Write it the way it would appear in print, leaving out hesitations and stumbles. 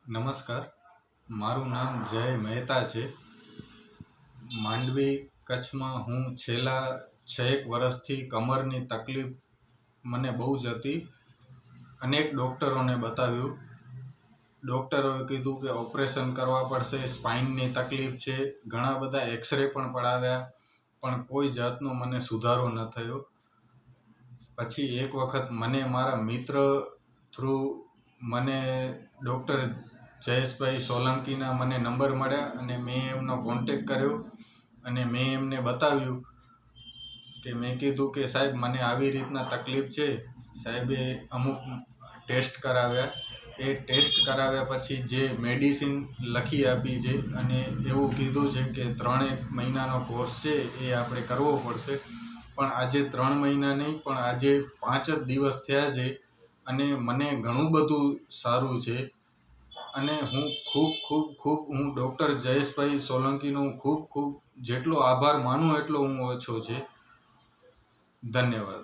નમસ્કાર, મારું નામ જય મહેતા છે. માંડવી કચ્છમાં હું છેલ્લા 6 વર્ષથી કમરની તકલીફ મને બહુ જ હતી. અનેક ડૉક્ટરોને બતાવ્યું. ડૉક્ટરોએ કીધું કે ઓપરેશન કરવા પડશે, સ્પાઇનની તકલીફ છે, ઘણા બધા એક્સરે પણ પડાવ્યા, પણ કોઈ જાતનો મને સુધારો ન થયો. પછી એક વખત મને મારા મિત્ર થ્રુ મને ડૉક્ટર જયેશભાઈ સોલંકીના મને નંબર મળ્યા અને મેં એમનો કોન્ટેક કર્યો અને મેં એમને બતાવ્યું કે મેં કીધું કે સાહેબ મને આવી રીતના તકલીફ છે. સાહેબે અમુક ટેસ્ટ કરાવ્યા. એ ટેસ્ટ કરાવ્યા પછી જે મેડિસિન લખી આપી છે અને એવું કીધું છે કે 3 મહિનાનો કોર્સ છે એ આપણે કરવો પડશે. પણ આજે 3 મહિના નહીં, પણ આજે 5 જ દિવસ થયા છે અને મને ઘણું બધું સારું છે. અને હું ખૂબ ડૉક્ટર જયેશભાઈ સોલંકીનો ખૂબ જેટલો આભાર માનું એટલો હું ઓછો છે. ધન્યવાદ.